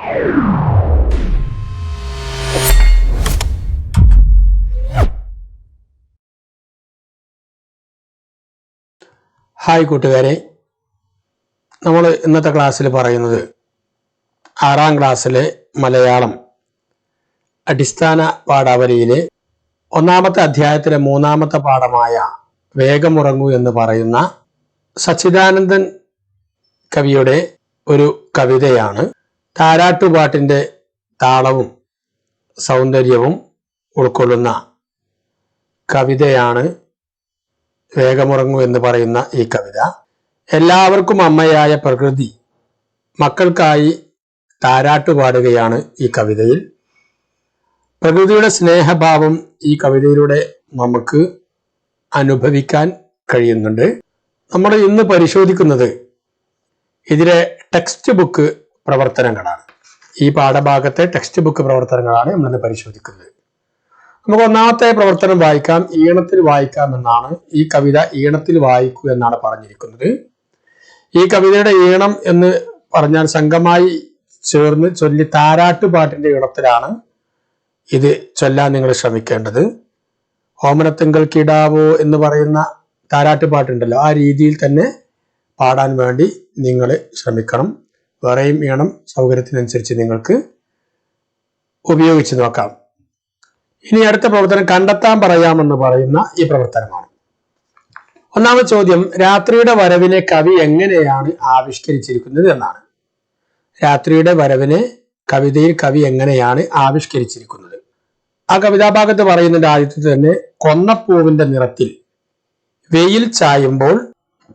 Hi കൂട്ടുകാരെ, നമ്മൾ ഇന്നത്തെ ക്ലാസ്സിൽ പറയുന്നത് 6ാം ക്ലാസ്സിലെ മലയാളം അടിസ്ഥാന പാഠാവലിയിലെ 1ാമത്തെ അധ്യായത്തിലെ 3ാമത്തെ പാഠമായ വേഗമുറങ്ങൂ എന്ന് പറയുന്ന സച്ചിദാനന്ദൻ കവിയുടെ ഒരു കവിതയാണ്. താരാട്ടുപാട്ടിൻ്റെ താളവും സൗന്ദര്യവും ഉൾക്കൊള്ളുന്ന കവിതയാണ് വേഗമുറങ്ങൂ എന്ന് പറയുന്ന ഈ കവിത. എല്ലാവർക്കും അമ്മയായ പ്രകൃതി മക്കൾക്കായി താരാട്ടുപാടുകയാണ് ഈ കവിതയിൽ. പ്രകൃതിയുടെ സ്നേഹഭാവം ഈ കവിതയിലൂടെ നമുക്ക് അനുഭവിക്കാൻ കഴിയുന്നുണ്ട്. നമ്മൾ ഇന്ന് പരിശോധിക്കുന്നത് ഇതിലെ ടെക്സ്റ്റ് ബുക്ക് പ്രവർത്തനങ്ങളാണ്. ഈ പാഠഭാഗത്തെ ടെക്സ്റ്റ് ബുക്ക് പ്രവർത്തനങ്ങളാണ് നമ്മളിന്ന് പരിശോധിക്കുന്നത്. നമുക്ക് 1ാമത്തെ പ്രവർത്തനം വായിക്കാം. ഈണത്തിൽ വായിക്കാം എന്നാണ്. ഈ കവിത ഈണത്തിൽ വായിക്കൂ എന്നാണ് പറഞ്ഞിരിക്കുന്നത്. ഈ കവിതയുടെ ഈണം എന്ന് പറഞ്ഞാൽ സംഘമായി ചേർന്ന് ചൊല്ലി താരാട്ടുപാട്ടിന്റെ ഈണത്തിലാണ് ഇത് ചൊല്ലാൻ നിങ്ങൾ ശ്രമിക്കേണ്ടത്. ഓമനത്തിങ്കൾ കിടാവോ എന്ന് പറയുന്ന താരാട്ടുപാട്ടുണ്ടല്ലോ, ആ രീതിയിൽ തന്നെ പാടാൻ വേണ്ടി നിങ്ങൾ ശ്രമിക്കണം. വേറെയും ഈണം സൗകര്യത്തിനനുസരിച്ച് നിങ്ങൾക്ക് ഉപയോഗിച്ച് നോക്കാം. ഇനി അടുത്ത പ്രവർത്തനം കണ്ടെത്താൻ പറയാമെന്ന് പറയുന്ന ഈ പ്രവർത്തനമാണ്. 1ാമത്തെ ചോദ്യം, രാത്രിയുടെ വരവിനെ കവി എങ്ങനെയാണ് ആവിഷ്കരിച്ചിരിക്കുന്നത് എന്നാണ്. രാത്രിയുടെ വരവിനെ കവിതയിൽ കവി എങ്ങനെയാണ് ആവിഷ്കരിച്ചിരിക്കുന്നത്? ആ കവിതാഭാഗത്ത് പറയുന്നുണ്ട് ആദ്യത്തെ തന്നെ, കൊന്നപ്പൂവിന്റെ നിറത്തിൽ വെയിൽ ചായുമ്പോൾ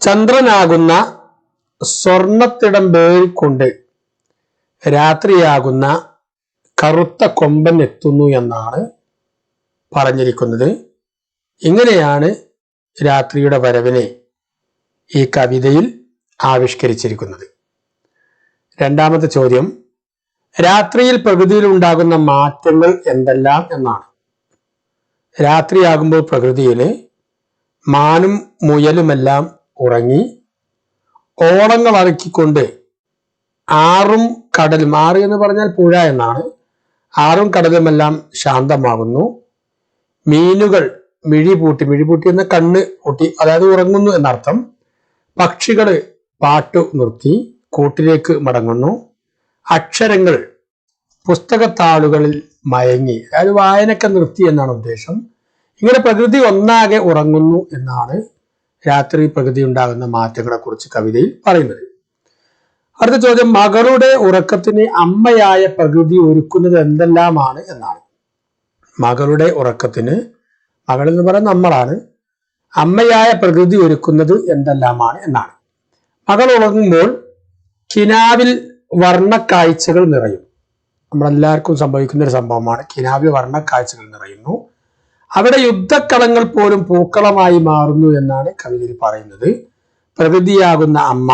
ചന്ദ്രനാകുന്ന സ്വർണത്തിടമ്പേൽ കൊണ്ട് രാത്രിയാകുന്ന കറുത്ത കൊമ്പൻ എത്തുന്നു എന്നാണ് പറഞ്ഞിരിക്കുന്നത്. ഇങ്ങനെയാണ് രാത്രിയുടെ വരവിനെ ഈ കവിതയിൽ ആവിഷ്കരിച്ചിരിക്കുന്നത്. 2ാമത്തെ ചോദ്യം, രാത്രിയിൽ പ്രകൃതിയിൽ ഉണ്ടാകുന്ന മാറ്റങ്ങൾ എന്തെല്ലാം എന്നാണ്. രാത്രിയാകുമ്പോൾ പ്രകൃതിയിൽ മാനും മുയലുമെല്ലാം ഉറങ്ങി ഓളങ്ങൾ അറക്കിക്കൊണ്ട് ആറും കടലും, ആറ് എന്ന് പറഞ്ഞാൽ പുഴ എന്നാണ്, ആറും കടലുമെല്ലാം ശാന്തമാകുന്നു. മീനുകൾ മിഴിപൂട്ടി എന്ന കണ്ണ് പൂട്ടി, അതായത് ഉറങ്ങുന്നു എന്നർത്ഥം. പക്ഷികള് പാട്ടു നിർത്തി കൂട്ടിലേക്ക് മടങ്ങുന്നു. അക്ഷരങ്ങൾ പുസ്തകത്താളുകളിൽ മയങ്ങി, അതായത് വായനക്കെ നിർത്തി എന്നാണ് ഉദ്ദേശം. ഇങ്ങനെ പ്രകൃതി ഒന്നാകെ ഉറങ്ങുന്നു എന്നാണ് രാത്രി പ്രകൃതി ഉണ്ടാകുന്ന മാറ്റങ്ങളെ കുറിച്ച് കവിതയിൽ പറയുന്നത്. അടുത്ത ചോദ്യം, മകളുടെ ഉറക്കത്തിന് അമ്മയായ പ്രകൃതി ഒരുക്കുന്നത് എന്തെല്ലാമാണ് എന്നാണ്. മകളുടെ ഉറക്കത്തിന്, മകൾ എന്ന് പറയുന്നത് നമ്മളാണ്, അമ്മയായ പ്രകൃതി ഒരുക്കുന്നത് എന്തെല്ലാമാണ് എന്നാണ്. മകൾ ഉറങ്ങുമ്പോൾ കിനാവിൽ വർണ്ണക്കാഴ്ചകൾ നിറയും. നമ്മളെല്ലാവർക്കും സംഭവിക്കുന്ന ഒരു സംഭവമാണ്. കിനാവിൽ വർണ്ണക്കാഴ്ചകൾ നിറയുന്നു. അവിടെ യുദ്ധക്കളങ്ങൾ പോലും പൂക്കളമായി മാറുന്നു എന്നാണ് കവിതയിൽ പറയുന്നത്. പ്രകൃതിയാകുന്ന അമ്മ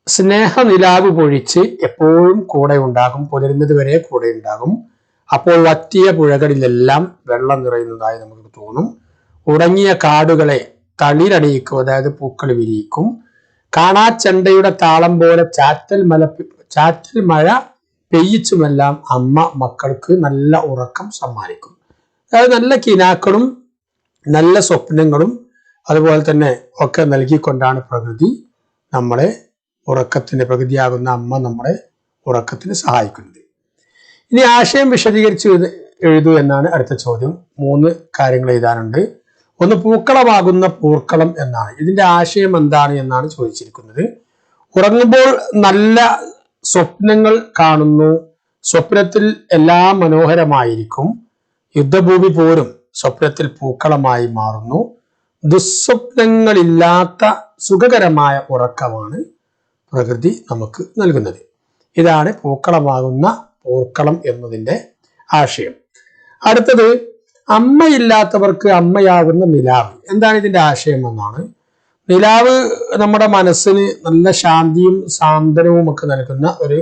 സ്നേഹനിലാവ് പൊഴിച്ച് എപ്പോഴും കൂടെ ഉണ്ടാകും, പുലരുന്നത് വരെ കൂടെ ഉണ്ടാകും. അപ്പോൾ വറ്റിയ പുഴകളിലെല്ലാം വെള്ളം നിറയുന്നതായി നമുക്ക് തോന്നും. ഉണങ്ങിയ കാടുകളെ തളിരണിയിക്കും, അതായത് പൂക്കൾ വിരിയിക്കും. കാണാച്ചെണ്ടയുടെ താളം പോലെ ചാറ്റൽ മഴ പെയ്യിച്ചുമെല്ലാം അമ്മ മക്കൾക്ക് നല്ല ഉറക്കം സമ്മാനിക്കും. അതായത് നല്ല കിനാക്കളും നല്ല സ്വപ്നങ്ങളും അതുപോലെ തന്നെ ഒക്കെ നൽകിക്കൊണ്ടാണ് പ്രകൃതി നമ്മളെ പ്രകൃതിയാകുന്ന അമ്മ നമ്മളെ ഉറക്കത്തിന് സഹായിക്കുന്നത്. ഇനി ആശയം വിശദീകരിച്ച് എഴുതൂ എന്നാണ് അടുത്ത ചോദ്യം. 3 കാര്യങ്ങൾ എഴുതാനുണ്ട്. ഒന്ന്, പൂക്കളമാകുന്ന പൂർക്കളം എന്നാണ്. ഇതിന്റെ ആശയം എന്താണ് എന്നാണ് ചോദിച്ചിരിക്കുന്നത്. ഉറങ്ങുമ്പോൾ നല്ല സ്വപ്നങ്ങൾ കാണുന്നു. സ്വപ്നത്തിൽ എല്ലാം മനോഹരമായിരിക്കും. യുദ്ധഭൂമി പോലും സ്വപ്നത്തിൽ പൂക്കളമായി മാറുന്നു. ദുസ്വപ്നങ്ങളില്ലാത്ത സുഖകരമായ ഉറക്കമാണ് പ്രകൃതി നമുക്ക് നൽകുന്നത്. ഇതാണ് പൂക്കളമാകുന്ന പൂർക്കളം എന്നതിൻ്റെ ആശയം. അടുത്തത്, അമ്മയില്ലാത്തവർക്ക് അമ്മയാകുന്ന നിലാവ്. എന്താണ് ഇതിന്റെ ആശയം എന്നാണ്. നിലാവ് നമ്മുടെ മനസ്സിന് നല്ല ശാന്തിയും സാന്ത്വനവും ഒക്കെ നൽകുന്ന ഒരു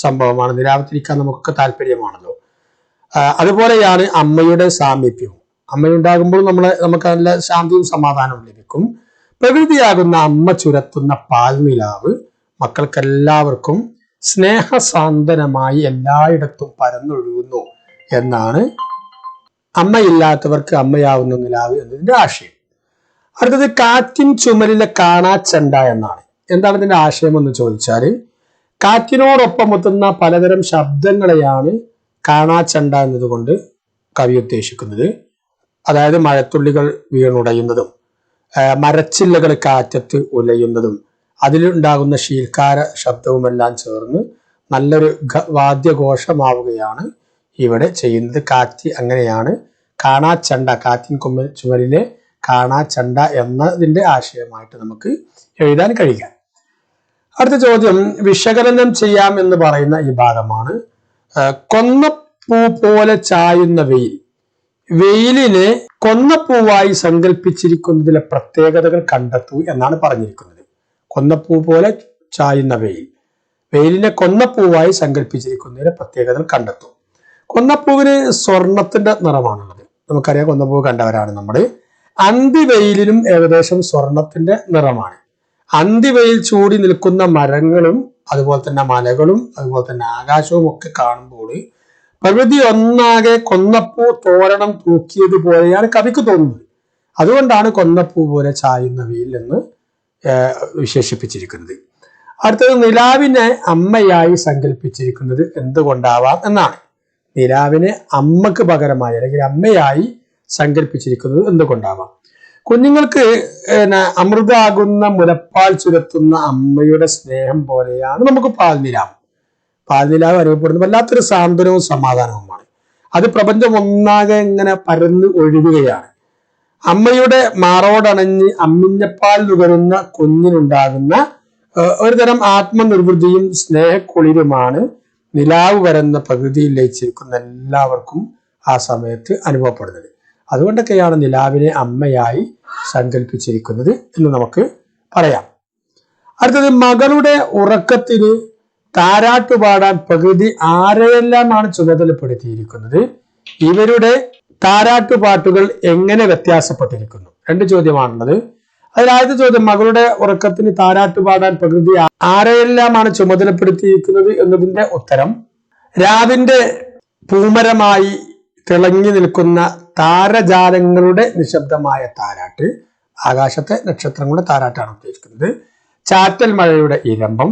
സംഭവമാണ്. നിലാവത്തിരിക്കാൻ നമുക്കൊക്കെ താല്പര്യമാണല്ലോ. അതുപോലെയാണ് അമ്മയുടെ സാമീപ്യവും. അമ്മയുണ്ടാകുമ്പോൾ നമുക്ക് നല്ല ശാന്തിയും സമാധാനവും ലഭിക്കും. പ്രകൃതിയാകുന്ന അമ്മ ചുരത്തുന്ന പാൽനിലാവ് മക്കൾക്കെല്ലാവർക്കും സ്നേഹസാന്ത്വനമായി എല്ലായിടത്തും പരന്നൊഴുകുന്നു എന്നാണ് അമ്മയില്ലാത്തവർക്ക് അമ്മയാവുന്ന നിലാവ് എന്നതിന്റെ ആശയം. അടുത്തത് കാറ്റിൻ ചുമലിലെ കാണാച്ചണ്ട എന്നാണ്. എന്താണ് ഇതിന്റെ ആശയം എന്ന് ചോദിച്ചാൽ, കാറ്റിനോടൊപ്പം എത്തുന്ന പലതരം ശബ്ദങ്ങളെയാണ് കാണാച്ചണ്ട എന്നതുകൊണ്ട് കവി ഉദ്ദേശിക്കുന്നത്. അതായത് മഴത്തുള്ളികൾ വീണുടയുന്നതും മരച്ചില്ലകൾ കാറ്റത്ത് ഉലയുന്നതും അതിലുണ്ടാകുന്ന ശീൽക്കാര ശബ്ദവുമെല്ലാം ചേർന്ന് നല്ലൊരു വാദ്യഘോഷമാവുകയാണ് ഇവിടെ ചെയ്യുന്നത്. കാറ്റ് അങ്ങനെയാണ് കാണാച്ചണ്ട, കാറ്റിൻ ചുമലിലെ കാണാച്ചണ്ട എന്നതിന്റെ ആശയമായിട്ട് നമുക്ക് എഴുതാൻ കഴിയുക. അടുത്ത ചോദ്യം വിശകലനം ചെയ്യാം എന്ന് പറയുന്ന ഈ ഭാഗമാണ്. കൊന്നപ്പൂ പോലെ ചായുന്ന വെയിൽ. വെയിലിനെ കൊന്നപ്പൂവായി സങ്കല്പിച്ചിരിക്കുന്നതിലെ പ്രത്യേകതകൾ കണ്ടെത്തൂ എന്നാണ് പറഞ്ഞിരിക്കുന്നത്. കൊന്നപ്പൂ പോലെ ചായുന്ന വെയിൽ, വെയിലിനെ കൊന്നപ്പൂവായി സങ്കല്പിച്ചിരിക്കുന്നതിലെ പ്രത്യേകതകൾ കണ്ടെത്തൂ. കൊന്നപ്പൂവിന് സ്വർണത്തിന്റെ നിറമാണുള്ളത്. നമുക്കറിയാം, കൊന്നപ്പൂ കണ്ടവരാണ് നമ്മൾ. അന്തിവെയിലിനും ഏകദേശം സ്വർണത്തിന്റെ നിറമാണ്. അന്തിവെയിൽ ചൂടി നിൽക്കുന്ന മരങ്ങളും അതുപോലെ തന്നെ മലകളും അതുപോലെ തന്നെ ആകാശവും ഒക്കെ കാണുമ്പോൾ പ്രകൃതി ഒന്നാകെ കൊന്നപ്പൂ തോരണം തൂക്കിയതുപോലെയാണ് കവിക്ക് തോന്നുന്നത്. അതുകൊണ്ടാണ് കൊന്നപ്പൂ പോലെ ചായുന്ന വെയിൽ എന്ന് വിശേഷിപ്പിച്ചിരിക്കുന്നത്. അടുത്തത് നിലാവിനെ അമ്മയായി സങ്കല്പിച്ചിരിക്കുന്നത് എന്തുകൊണ്ടാവാം എന്നാണ്. നിലാവിനെ അമ്മക്ക് പകരമായി അല്ലെങ്കിൽ അമ്മയായി സങ്കല്പിച്ചിരിക്കുന്നത് എന്തുകൊണ്ടാവാം? കുഞ്ഞുങ്ങൾക്ക് അമൃതാകുന്ന മുലപ്പാൽ ചുരത്തുന്ന അമ്മയുടെ സ്നേഹം പോലെയാണ് നമുക്ക് പാൽനിലാവ്. പാൽനിലാവ് അനുഭവപ്പെടുന്നത് വല്ലാത്തൊരു സാന്ത്വനവും സമാധാനവുമാണ്. അത് പ്രപഞ്ചം ഒന്നാകെ ഇങ്ങനെ പരന്ന് ഒഴുകുകയാണ്. അമ്മയുടെ മാറോടണഞ്ഞ് അമ്മിഞ്ഞപ്പാൽ നുകരുന്ന കുഞ്ഞിനുണ്ടാകുന്ന ഒരു തരം ആത്മനിർവൃതിയും സ്നേഹക്കുളിരുമാണ് നിലാവ് വരുന്ന പ്രകൃതിയിൽ ലയിച്ചിരിക്കുന്ന എല്ലാവർക്കും ആ സമയത്ത് അനുഭവപ്പെടുന്നത്. അതുകൊണ്ടൊക്കെയാണ് നിലാവിനെ അമ്മയായി സങ്കല്പിച്ചിരിക്കുന്നത് എന്ന് നമുക്ക് പറയാം. അടുത്തത് മകളുടെ ഉറക്കത്തിന് താരാട്ടുപാടാൻ പ്രകൃതി ആരെയെല്ലാമാണ് ചുമതലപ്പെടുത്തിയിരിക്കുന്നത്? ഇവരുടെ താരാട്ടുപാട്ടുകൾ എങ്ങനെ വ്യത്യാസപ്പെട്ടിരിക്കുന്നു? രണ്ട് ചോദ്യമാണുള്ളത്. അതിൽ ആദ്യത്തെ ചോദ്യം, മകളുടെ ഉറക്കത്തിന് താരാട്ടുപാടാൻ പ്രകൃതി ആരെയെല്ലാമാണ് ചുമതലപ്പെടുത്തിയിരിക്കുന്നത് എന്നതിന്റെ ഉത്തരം, രാവിന്റെ പൂമരമായി തിളങ്ങി നിൽക്കുന്ന താരജാലങ്ങളുടെ നിശബ്ദമായ താരാട്ട്, ആകാശത്തെ നക്ഷത്രങ്ങളുടെ താരാട്ടാണ് ഉദ്ദേശിക്കുന്നത്. ചാറ്റൽ മഴയുടെ ഇരമ്പം,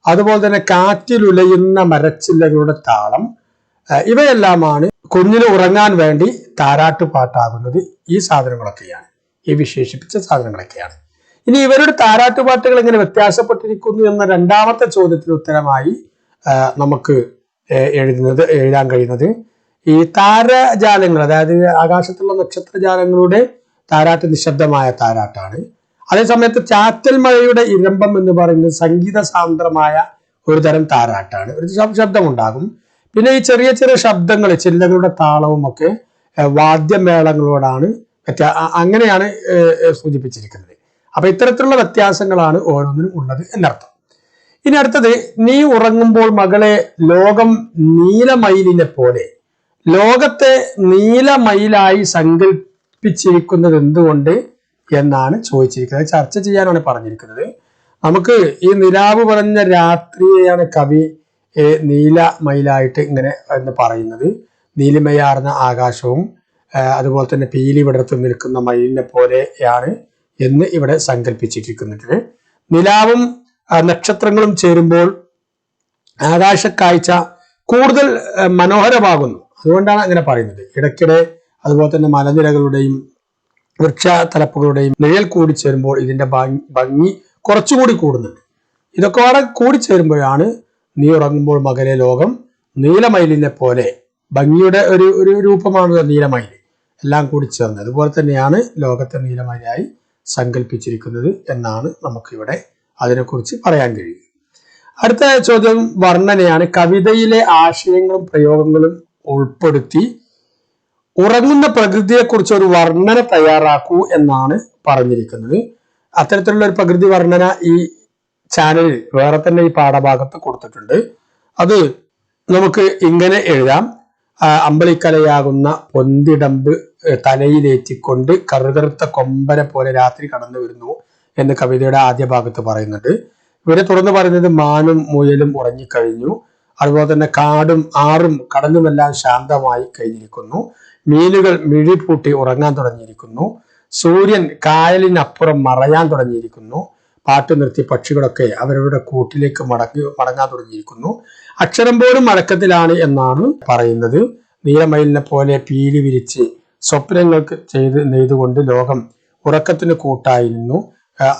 അതുപോലെ തന്നെ കാറ്റിലുലയുന്ന മരച്ചില്ലകളുടെ താളം, ഇവയെല്ലാമാണ് കുഞ്ഞിന് ഉറങ്ങാൻ വേണ്ടി താരാട്ടുപാട്ടാകുന്നത്. ഈ സാധനങ്ങളൊക്കെയാണ്, ഈ വിശേഷിപ്പിച്ച സാധനങ്ങളൊക്കെയാണ്. ഇനി ഇവരുടെ താരാട്ടുപാട്ടുകൾ എങ്ങനെ വ്യത്യാസപ്പെട്ടിരിക്കുന്നു എന്ന രണ്ടാമത്തെ ചോദ്യത്തിന് ഉത്തരമായി നമുക്ക് എഴുതാൻ കഴിയുന്നത്, ഈ താരജാലങ്ങൾ, അതായത് ആകാശത്തുള്ള നക്ഷത്രജാലങ്ങളുടെ താരാട്ട് നിശബ്ദമായ താരാട്ടാണ്. അതേസമയത്ത് ചാറ്റൽ മഴയുടെ ഇരമ്പം എന്ന് പറയുന്നത് സംഗീത സാന്ദ്രമായ ഒരു തരം താരാട്ടാണ്. ഒരു ശബ്ദമുണ്ടാകും. പിന്നെ ഈ ചെറിയ ചെറിയ ശബ്ദങ്ങൾ, ചില്ലകളുടെ താളവും ഒക്കെ വാദ്യമേളങ്ങളോടാണ് അങ്ങനെയാണ് സൂചിപ്പിച്ചിരിക്കുന്നത്. അപ്പൊ ഇത്തരത്തിലുള്ള വ്യത്യാസങ്ങളാണ് ഓരോന്നിനും ഉള്ളത് എന്നർത്ഥം. ഇനി അടുത്തത്, നീ ഉറങ്ങുമ്പോൾ മകളെ ലോകം നീലമയിലിനെ പോലെ, ലോകത്തെ നീലമയിലായി സങ്കല്പിച്ചിരിക്കുന്നത് എന്തുകൊണ്ട് എന്നാണ് ചോദിച്ചിരിക്കുന്നത്. ചർച്ച ചെയ്യാനാണ് പറഞ്ഞിരിക്കുന്നത്. നമുക്ക് ഈ നിലാവ് പറഞ്ഞ രാത്രിയെയാണ് കവി നീലമയിലായിട്ട് ഇങ്ങനെ എന്ന് പറയുന്നത്. നീലിമയാർന്ന ആകാശവും അതുപോലെ തന്നെ പീലി വിടർത്തി നിൽക്കുന്ന മയിലിനെ പോലെയാണ് എന്ന് ഇവിടെ സങ്കല്പിച്ചിരിക്കുന്നത്. നിലാവും നക്ഷത്രങ്ങളും ചേരുമ്പോൾ ആകാശക്കാഴ്ച കൂടുതൽ മനോഹരമാകുന്നു. അതുകൊണ്ടാണ് അങ്ങനെ പറയുന്നത്. ഇടയ്ക്കിടെ അതുപോലെ തന്നെ മലനിരകളുടെയും വൃക്ഷതലപ്പുകളുടെയും നിഴൽ കൂടി ചേരുമ്പോൾ ഇതിന്റെ ഭംഗി കുറച്ചുകൂടി കൂടുന്നുണ്ട്. ഇതൊക്കെ വളരെ കൂടിച്ചേരുമ്പോഴാണ് നീ ഉറങ്ങുമ്പോൾ മകലെ ലോകം നീലമയിലിനെ പോലെ, ഭംഗിയുടെ ഒരു രൂപമാണ് നീലമയിൽ, എല്ലാം കൂടി ചേർന്ന് അതുപോലെ തന്നെയാണ് ലോകത്തെ നീലമയിലായി സങ്കല്പിച്ചിരിക്കുന്നത് എന്നാണ് നമുക്കിവിടെ അതിനെക്കുറിച്ച് പറയാൻ കഴിയുക. അടുത്ത ചോദ്യം വർണ്ണനയാണ്. കവിതയിലെ ആശയങ്ങളും പ്രയോഗങ്ങളും ഉൾപ്പെടുത്തി ഉറങ്ങുന്ന പ്രകൃതിയെക്കുറിച്ച് ഒരു വർണ്ണന തയ്യാറാക്കൂ എന്നാണ് പറഞ്ഞിരിക്കുന്നത്. അത്തരത്തിലുള്ള ഒരു പ്രകൃതി വർണ്ണന ഈ ചാനലിൽ വേറെ തന്നെ ഈ പാഠഭാഗത്ത് കൊടുത്തിട്ടുണ്ട്. അത് നമുക്ക് ഇങ്ങനെ എഴുതാം. അമ്പളിക്കലയാകുന്ന പൊന്തിടമ്പ് തലയിലേറ്റിക്കൊണ്ട് കറുകറുത്ത കൊമ്പനെ പോലെ രാത്രി കടന്നു വരുന്നു എന്ന് കവിതയുടെ ആദ്യ ഭാഗത്ത് പറയുന്നുണ്ട്. ഇവരെ തുറന്നു പറയുന്നത് മാനും മുയലും ഉറങ്ങിക്കഴിഞ്ഞു. അതുപോലെ തന്നെ കാടും ആറും കടലുമെല്ലാം ശാന്തമായി കഴിഞ്ഞിരിക്കുന്നു. മീനുകൾ മിഴിപൂട്ടി ഉറങ്ങാൻ തുടങ്ങിയിരിക്കുന്നു. സൂര്യൻ കായലിനപ്പുറം മറയാൻ തുടങ്ങിയിരിക്കുന്നു. പാട്ട് നിർത്തി പക്ഷികളൊക്കെ അവരവരുടെ കൂട്ടിലേക്ക് മടങ്ങാൻ തുടങ്ങിയിരിക്കുന്നു. അക്ഷരം പോലും മടക്കത്തിലാണ് എന്നാണ് പറയുന്നത്. നീലമയിലിനെ പോലെ പീലി വിരിച്ച് സ്വപ്നങ്ങൾക്ക് നെയ്തുകൊണ്ട് ലോകം ഉറക്കത്തിന് കൂട്ടായിരുന്നു.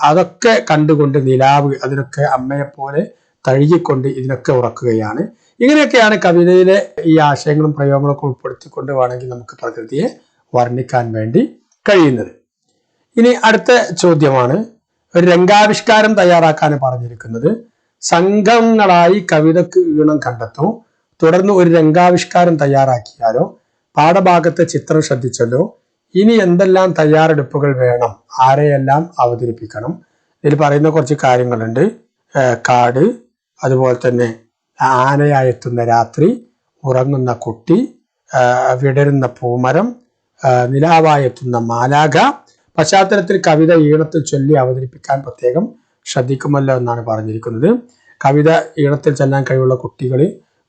അതൊക്കെ കണ്ടുകൊണ്ട് നിലാവ് അതിനൊക്കെ അമ്മയെപ്പോലെ തഴുകിക്കൊണ്ട് ഇതിനൊക്കെ ഉറക്കുകയാണ്. ഇങ്ങനെയൊക്കെയാണ് കവിതയിലെ ഈ ആശയങ്ങളും പ്രയോഗങ്ങളൊക്കെ ഉൾപ്പെടുത്തിക്കൊണ്ട് വേണമെങ്കിൽ നമുക്ക് പ്രകൃതിയെ വർണ്ണിക്കാൻ വേണ്ടി കഴിയുന്നത്. ഇനി അടുത്ത ചോദ്യമാണ്, ഒരു രംഗാവിഷ്കാരം തയ്യാറാക്കാൻ പറഞ്ഞിരിക്കുന്നത്. സംഘങ്ങളായി കവിതക്ക് ഈണം കണ്ടെത്തൂ, തുടർന്ന് ഒരു രംഗാവിഷ്കാരം തയ്യാറാക്കിയാലോ, പാഠഭാഗത്തെ ചിത്രം ശ്രദ്ധിച്ചല്ലോ, ഇനി എന്തെല്ലാം തയ്യാറെടുപ്പുകൾ വേണം, ആരെയെല്ലാം അവതരിപ്പിക്കണം. ഇതിൽ പറയുന്ന കുറച്ച് കാര്യങ്ങളുണ്ട്. കാട്, അതുപോലെ തന്നെ ആനയായെത്തുന്ന രാത്രി, ഉറങ്ങുന്ന കുട്ടി, വിടരുന്ന പൂമരം, നിലാവായെത്തുന്ന മാലാഖ. പശ്ചാത്തലത്തിൽ കവിത ഈണത്തിൽ ചൊല്ലി അവതരിപ്പിക്കാൻ പ്രത്യേകം ശ്രദ്ധിക്കുമല്ലോ എന്നാണ് പറഞ്ഞിരിക്കുന്നത്. കവിത ഈണത്തിൽ ചൊല്ലാൻ കഴിവുള്ള കുട്ടികൾ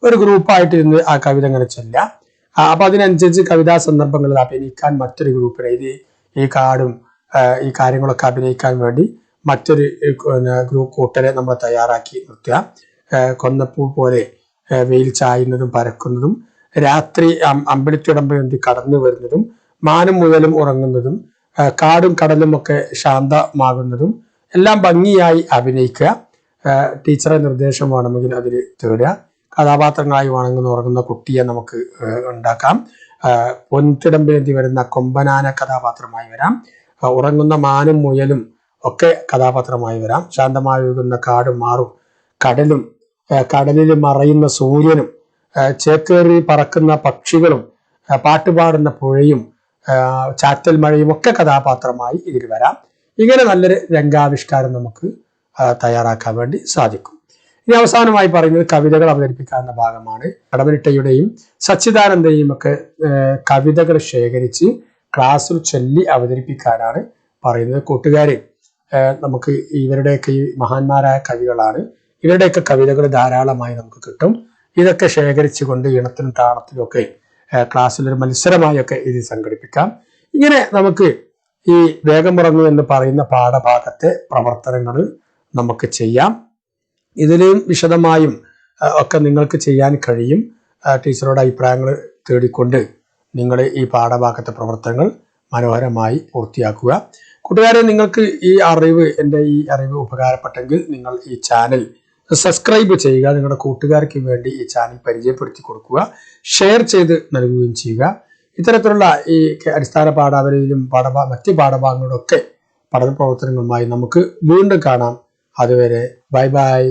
ഒരു ഗ്രൂപ്പായിട്ടിരുന്ന് ആ കവിത ഇങ്ങനെ ചൊല്ലാം. അപ്പൊ അതിനനുസരിച്ച് കവിതാ സന്ദർഭങ്ങളിൽ അഭിനയിക്കാൻ മറ്റൊരു ഗ്രൂപ്പിനെ, ഈ കാടും ഈ കാര്യങ്ങളൊക്കെ അഭിനയിക്കാൻ വേണ്ടി മറ്റൊരു ഗ്രൂപ്പ് കൂട്ടരെ നമ്മൾ തയ്യാറാക്കി നിർത്തുക. കൊന്നപ്പൂ പോലെ വെയിൽ ചായുന്നതും പരക്കുന്നതും, രാത്രി അമ്പലത്തിടമ്പ് കടന്നു വരുന്നതും, മാനും മുയലും ഉറങ്ങുന്നതും, കാടും കടലും ഒക്കെ ശാന്തമാകുന്നതും എല്ലാം ഭംഗിയായി അഭിനയിക്കുക. ടീച്ചറെ നിർദ്ദേശം വേണമെങ്കിൽ അതിൽ തേടുക. കഥാപാത്രങ്ങളായി ഉറങ്ങുന്ന കുട്ടിയെ നമുക്ക് ഉണ്ടാക്കാം. പൊൻതിടമ്പേന്തി വരുന്ന കൊമ്പനാന കഥാപാത്രമായി വരാം. ഉറങ്ങുന്ന മാനും മുയലും ഒക്കെ കഥാപാത്രമായി വരാം. ശാന്തമായി ഒഴുകുന്ന കാടും മാറും കടലും, കടലിൽ മറയുന്ന സൂര്യനും, ചേക്കേറി പറക്കുന്ന പക്ഷികളും, പാട്ടുപാടുന്ന പുഴയും, ചാറ്റൽ മഴയും ഒക്കെ കഥാപാത്രമായി ഇതിൽ വരാം. ഇങ്ങനെ നല്ലൊരു രംഗാവിഷ്കാരം നമുക്ക് തയ്യാറാക്കാൻ വേണ്ടി സാധിക്കും. ഇനി അവസാനമായി പറയുന്നത് കവിതകൾ അവതരിപ്പിക്കാവുന്ന ഭാഗമാണ്. കടമനിട്ടയുടെയും സച്ചിദാനന്ദയും ഒക്കെ കവിതകൾ ശേഖരിച്ച് ക്ലാസ്സിൽ ചൊല്ലി അവതരിപ്പിക്കാനാണ് പറയുന്നത്. കൂട്ടുകാരെ, നമുക്ക് ഇവരുടെയൊക്കെ ഈ മഹാന്മാരായ കവികളാണ്. ഇവരുടെയൊക്കെ കവിതകൾ ധാരാളമായി നമുക്ക് കിട്ടും. ഇതൊക്കെ ശേഖരിച്ചുകൊണ്ട് ഈണത്തിനും താളത്തിലും ഒക്കെ ക്ലാസ്സിലൊരു മത്സരമായൊക്കെ ഇത് സംഘടിപ്പിക്കാം. ഇങ്ങനെ നമുക്ക് ഈ വേഗം ഉറങ്ങൂ എന്ന് പറയുന്ന പാഠഭാഗത്തെ പ്രവർത്തനങ്ങൾ നമുക്ക് ചെയ്യാം. ഇതിലും വിശദമായും ഒക്കെ നിങ്ങൾക്ക് ചെയ്യാൻ കഴിയും. ടീച്ചറുടെ അഭിപ്രായങ്ങൾ തേടിക്കൊണ്ട് നിങ്ങൾ ഈ പാഠഭാഗത്തെ പ്രവർത്തനങ്ങൾ മനോഹരമായി പൂർത്തിയാക്കുക. കൂട്ടുകാരെ, നിങ്ങൾക്ക് എൻ്റെ ഈ അറിവ് ഉപകാരപ്പെട്ടെങ്കിൽ നിങ്ങൾ ഈ ചാനൽ സബ്സ്ക്രൈബ് ചെയ്യുക. നിങ്ങളുടെ കൂട്ടുകാർക്ക് വേണ്ടി ഈ ചാനൽ പരിചയപ്പെടുത്തി കൊടുക്കുക, ഷെയർ ചെയ്ത് നൽകുകയും ചെയ്യുക. ഇത്തരത്തിലുള്ള ഈ അടിസ്ഥാന പാഠാവലിയിലും മറ്റ് പാഠഭാഗങ്ങളിലൊക്കെ പഠന പ്രവർത്തനങ്ങളുമായി നമുക്ക് വീണ്ടും കാണാം. അതുവരെ ബൈ ബൈ.